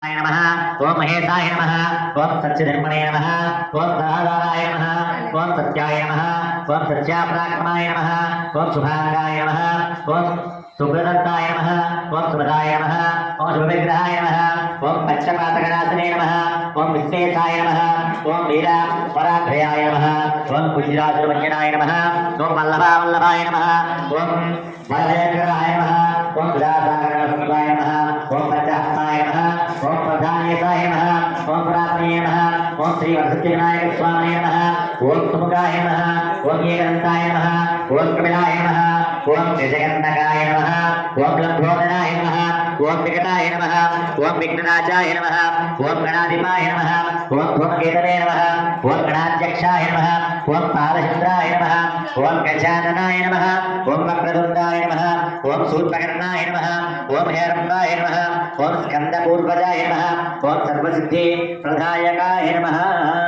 नमः ओम महेशाय नमः ओम सच्चिधर्मणे नमः ओम सदाधाराय नमः ओम सत्याय नमः ओम सत्यापराक्रमाय नमः ओम शुभांगाय नमः ओम सुब्रदत्ताय नमः ओम सुभदाय नमः ओम शुभविग्रहाय नमः ओम पक्षपातगणासने नमः ओम विश्वेशाय नमः ओम वीरा पराभयाय नमः ओम कुञ्जराजवन्यनाय नमः ओम वल्लभाय नमः ओम वरदयग्रहाय नमः ओम सुधासागरसुताय नमः ओम पंचहस्ताय नमः ओम प्रधानेशाय नमः ओम पुरातने नमः ओम श्री वरसिद्धिविनायक स्वामिने नमः ओम सुमुखाय नमः ओम एकदन्ताय नमः ओम कपिलाय नमः ओम त्रिजगन्नकाय नमः ओम लंबोदराय नमः ओम विकटाय नमः ओम विघ्ननाशाय नमः ओम गणाधिपाय नमः ओम धूमकेतवे नमः ओम गणाध्यक्षाय नमः ओम पालचंद्राय नमः ओम गजाननाय नमः ओम वक्रतुण्डाय नमः ओम सूर्पकर्णाय नमः ओम हेरम्बाय नमः ओम स्कंदपूर्वजाय नमः ओम सर्वसिद्धि प्रदायकाय नमः।